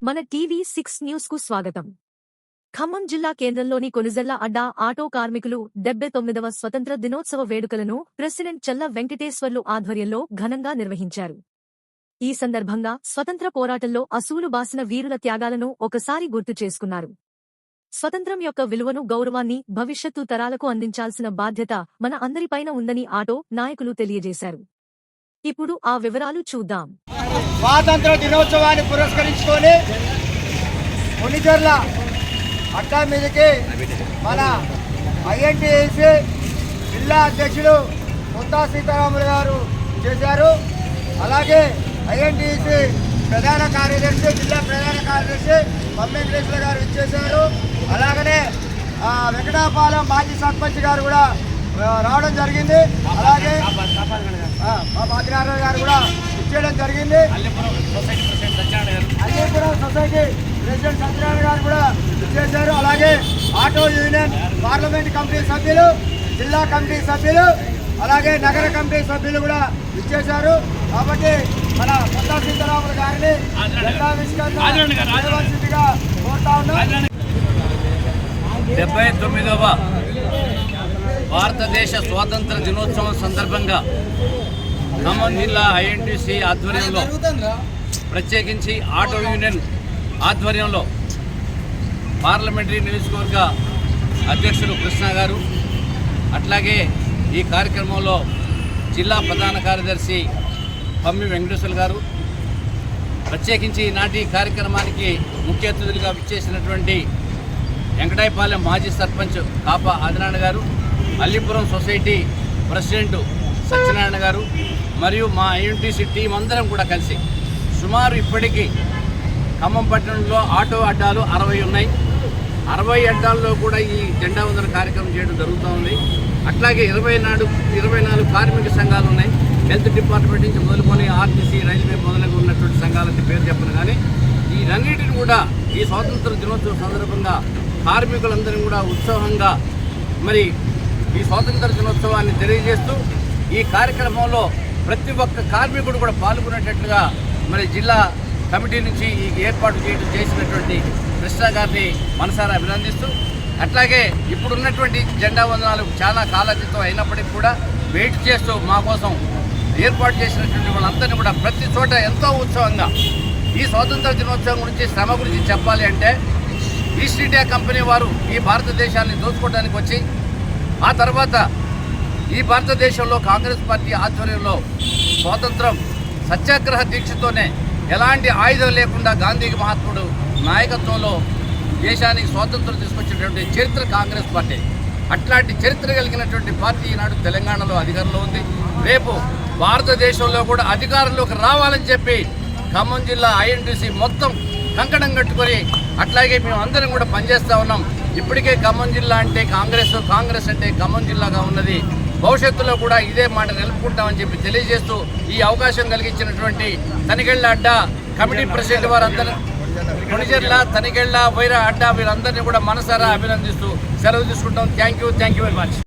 మన టీవీ6 న్యూస్ కు స్వాగతం. ఖమ్మం జిల్లా కేంద్రంలోని కొలుజర్ల అడ్డా ఆటో కార్మికులు 79వ స్వతంత్ర దినోత్సవ వేడుకలను ప్రెసిడెంట్ చల్ల వెంకటేశ్వర్లు ఆధ్వర్యంలో ఘనంగా నిర్వహించారు. ఈ సందర్భంగా స్వతంత్ర పోరాటంలో అసూలు బాసిన వీరుల త్యాగాలను ఒకసారి గుర్తు చేసుకున్నారు. స్వతంత్రం యొక్క విలువను, గౌరవాన్ని భవిష్యత్తు తరాలకు అందించాల్సిన బాధ్యత మన అందరిపైన ఉందని ఆటో నాయకులు తెలియజేశారు. ఇప్పుడు ఆ వివరాలు చూద్దాం. స్వాతంత్ర దినోత్సవాన్ని పురస్కరించుకొని కొనిజర్ల అడ్డా మీదకి మన ఐఎన్టీసీ జిల్లా అధ్యక్షులు ముత్తా సీతారాములు గారు చేశారు. అలాగే ఐఎన్టీసీ ప్రధాన కార్యదర్శి, జిల్లా ప్రధాన కార్యదర్శి వెంకటేశ్వర గారు ఇచ్చేశారు. అలాగనే వెంకటాపాలెం మాజీ సర్పంచ్ గారు కూడా రావడం జరిగింది. అలాగే మా బాధ్యనారాయణ గారు కూడా ఇచ్చేయడం జరిగింది. అల్లీపురం సొసైటీ ప్రెసిడెంట్ సత్యనారాయణ గారు కూడా ఇచ్చేశారు. అలాగే ఆటో యూనియన్ పార్లమెంట్ కమిటీ సభ్యులు, జిల్లా కమిటీ సభ్యులు, అలాగే నగర కమిటీ సభ్యులు కూడా ఇచ్చేశారు. కాబట్టి మన ముత్తా సీతారాములు గారిని జెండావిష్కరణగా కోరుతా ఉన్నాం. 79వ భారతదేశ స్వాతంత్ర దినోత్సవం సందర్భంగా ఖమ్మం జిల్లా ఐఎన్టీసీ ఆధ్వర్యంలో, ప్రత్యేకించి ఆటో యూనియన్ ఆధ్వర్యంలో పార్లమెంటరీ నియోజకవర్గ అధ్యక్షులు కృష్ణ గారు, అట్లాగే ఈ కార్యక్రమంలో జిల్లా ప్రధాన కార్యదర్శి పమ్మి వెంకటేశ్వర గారు, ప్రత్యేకించి ఈనాటి కార్యక్రమానికి ముఖ్య అతిథులుగా విచ్చేసినటువంటి వెంకటాయపాలెం మాజీ సర్పంచ్ కాపా ఆదినారాయణ గారు, అల్లీపురం సొసైటీ ప్రెసిడెంట్ సత్యనారాయణ గారు మరియు మా ఐఎన్టీసీ టీం అందరం కూడా కలిసి సుమారు ఇప్పటికీ ఖమ్మం పట్టణంలో ఆటో అడ్డాలు 60 ఉన్నాయి. 60 అడ్డాల్లో కూడా ఈ జెండా వందన కార్యక్రమం చేయడం జరుగుతూ ఉంది. అట్లాగే 24 కార్మిక సంఘాలు ఉన్నాయి. హెల్త్ డిపార్ట్మెంట్ నుంచి మొదలుకొని ఆర్టీసీ, రైల్వే మొదలుగా ఉన్నటువంటి సంఘాలని పేరు చెప్పను. కానీ ఈ రెండింటిని కూడా ఈ స్వాతంత్ర దినోత్సవం సందర్భంగా కార్మికులందరినీ కూడా ఉత్సాహంగా మరి ఈ స్వాతంత్ర దినోత్సవాన్ని తెలియజేస్తూ ఈ కార్యక్రమంలో ప్రతి ఒక్క కార్మికుడు కూడా పాల్గొనేటట్లుగా మరి జిల్లా కమిటీ నుంచి ఈ ఏర్పాటు చేసినటువంటి కృష్ణ గారిని మనసారా అభినందిస్తూ, అట్లాగే ఇప్పుడున్నటువంటి జెండా వందనాలు చాలా కాలాతీతం అయినప్పటికీ కూడా వెయిట్ చేస్తూ మా కోసం ఏర్పాటు చేసినటువంటి వాళ్ళందరినీ కూడా ప్రతి చోట ఎంతో ఉత్సవంగా ఈ స్వాతంత్ర దినోత్సవం గురించి, శ్రమ గురించి చెప్పాలి అంటే ఈస్ట్ ఇండియా కంపెనీ వారు ఈ భారతదేశాన్ని దోచుకోవడానికి వచ్చి ఆ తర్వాత ఈ భారతదేశంలో కాంగ్రెస్ పార్టీ ఆధ్వర్యంలో స్వాతంత్రం సత్యాగ్రహ దీక్షతోనే ఎలాంటి ఆయుధం లేకుండా గాంధీ మహాత్ముడు నాయకత్వంలో దేశానికి స్వాతంత్రం తీసుకొచ్చినటువంటి చరిత్ర కాంగ్రెస్ పార్టీ. అట్లాంటి చరిత్ర కలిగినటువంటి పార్టీ ఈనాడు తెలంగాణలో అధికారంలో ఉంది. రేపు భారతదేశంలో కూడా అధికారంలోకి రావాలని చెప్పి ఖమ్మం జిల్లా ఐఎన్టీసీ మొత్తం కంకణం కట్టుకొని అట్లాగే మేము అందరం కూడా పనిచేస్తూ ఉన్నాం. ఇప్పటికే ఖమ్మం జిల్లా అంటే కాంగ్రెస్ అంటే ఖమ్మం జిల్లాగా ఉన్నది. భవిష్యత్తులో కూడా ఇదే మాట నిలుపుకుంటామని చెప్పి తెలియజేస్తూ ఈ అవకాశం కలిగించినటువంటి తనిగెళ్ల అడ్డా కమిటీ ప్రెసిడెంట్ వారందరూ, కొనిజర్ల, తనిగెళ్ల, వైరా అడ్డా వీరందరినీ కూడా మనసారా అభినందిస్తూ సెలవు తీసుకుంటాం. Thank you very much.